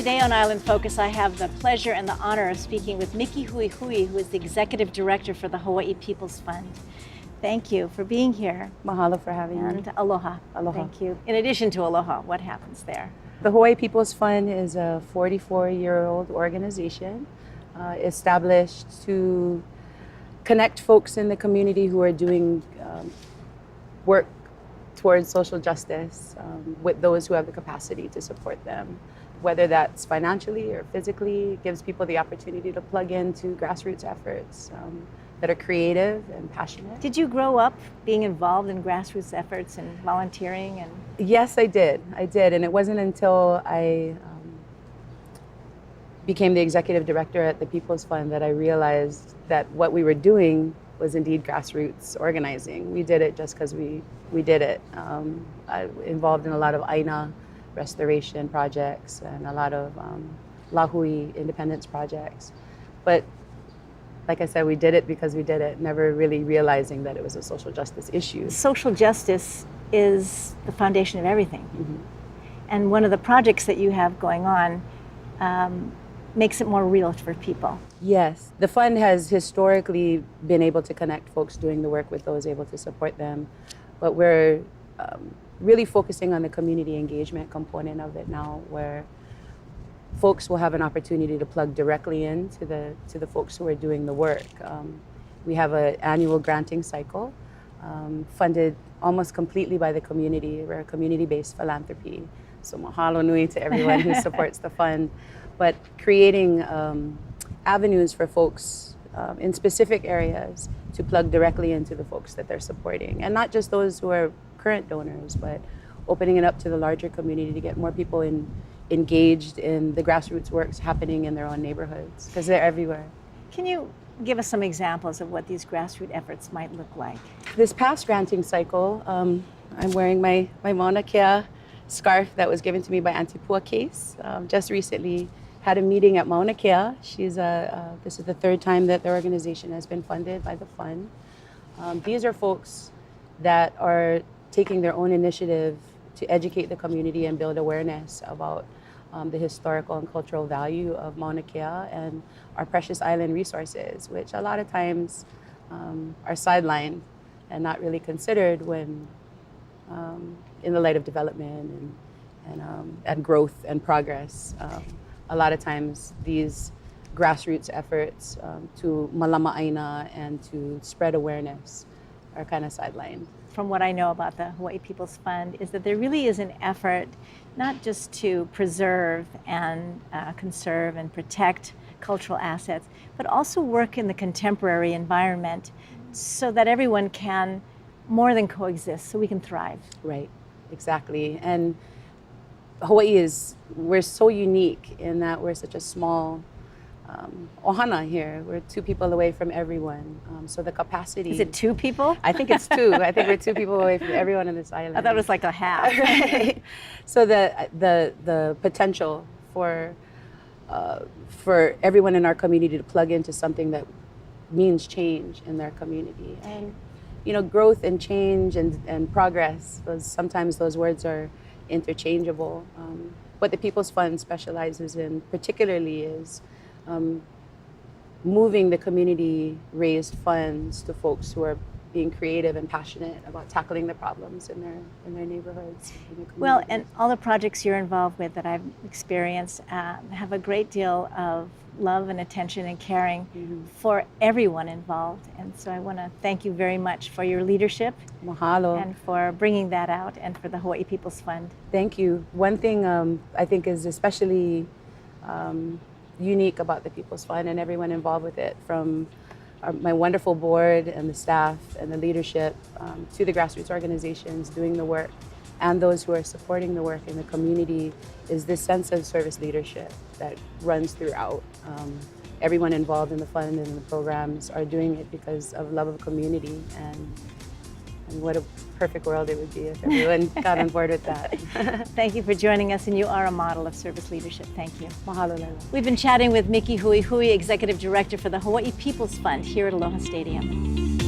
Today on Island Focus, I have the pleasure and the honor of speaking with Micky Huihui, who is the Executive Director for the Hawaii People's Fund. Thank you for being here. Mahalo for having me. And aloha. Aloha. Thank you. In addition to aloha, what happens there? The Hawaii People's Fund is a 44-year-old organization established to connect folks in the community who are doing work towards social justice with those who have the capacity to support them. Whether that's financially or physically, it gives people the opportunity to plug into grassroots efforts that are creative and passionate. Did you grow up being involved in grassroots efforts and volunteering? And Yes, I did. And it wasn't until I became the executive director at the People's Fund that I realized that what we were doing was indeed grassroots organizing. We did it just because we did it. I involved in a lot of Aina restoration projects and a lot of Lahui independence projects. But like I said, we did it because we did it, never really realizing that it was a social justice issue. social justice is the foundation of everything. Mm-hmm. And one of the projects that you have going on makes it more real for people. Yes, the fund has historically been able to connect folks doing the work with those able to support them, but we're really focusing on the community engagement component of it now, where folks will have an opportunity to plug directly into the folks who are doing the work. We have an annual granting cycle funded almost completely by the community. We're a community-based philanthropy, so mahalo nui to everyone who supports the fund. But creating avenues for folks in specific areas to plug directly into the folks that they're supporting. And not just those who are current donors, but opening it up to the larger community to get more people engaged in the grassroots works happening in their own neighborhoods, because they're everywhere. Can you give us some examples of what these grassroots efforts might look like? This past granting cycle, I'm wearing my Mauna Kea scarf that was given to me by Auntie Pua Case. Just recently had a meeting at Mauna Kea. This is the third time that the organization has been funded by the fund. These are folks that are taking their own initiative to educate the community and build awareness about the historical and cultural value of Mauna Kea and our precious island resources, which a lot of times are sidelined and not really considered when in the light of development and growth and progress. A lot of times these grassroots efforts to malama aina and to spread awareness are kind of sidelined. From what I know about the Hawaii People's Fund is that there really is an effort not just to preserve and conserve and protect cultural assets, but also work in the contemporary environment so that everyone can more than coexist, so we can thrive. Right, exactly. And Hawaii we're so unique in that we're such a small ohana here. We're 2 people away from everyone. So the capacity... Is it 2 people? I think it's 2. I think we're 2 people away from everyone on this island. I thought it was like a half. Right. So the potential for everyone in our community to plug into something that means change in their community. And growth and change and progress, sometimes those words are interchangeable. What the People's Fund specializes in particularly is moving the community-raised funds to folks who are being creative and passionate about tackling the problems in their neighborhoods. Well, and all the projects you're involved with that I've experienced have a great deal of love and attention and caring for everyone involved. And so I want to thank you very much for your leadership. Mahalo. And for bringing that out and for the Hawaii People's Fund. Thank you. One thing I think is especially unique about the People's Fund and everyone involved with it, from my wonderful board and the staff and the leadership to the grassroots organizations doing the work and those who are supporting the work in the community, is this sense of service leadership that runs throughout. Everyone involved in the fund and the programs are doing it because of love of community, and what a perfect world it would be if everyone got on board with that. Thank you for joining us, and you are a model of service leadership. Thank you. Mahalo, Laila. We've been chatting with Micky Huihui, Executive Director for the Hawaii People's Fund here at Aloha Stadium.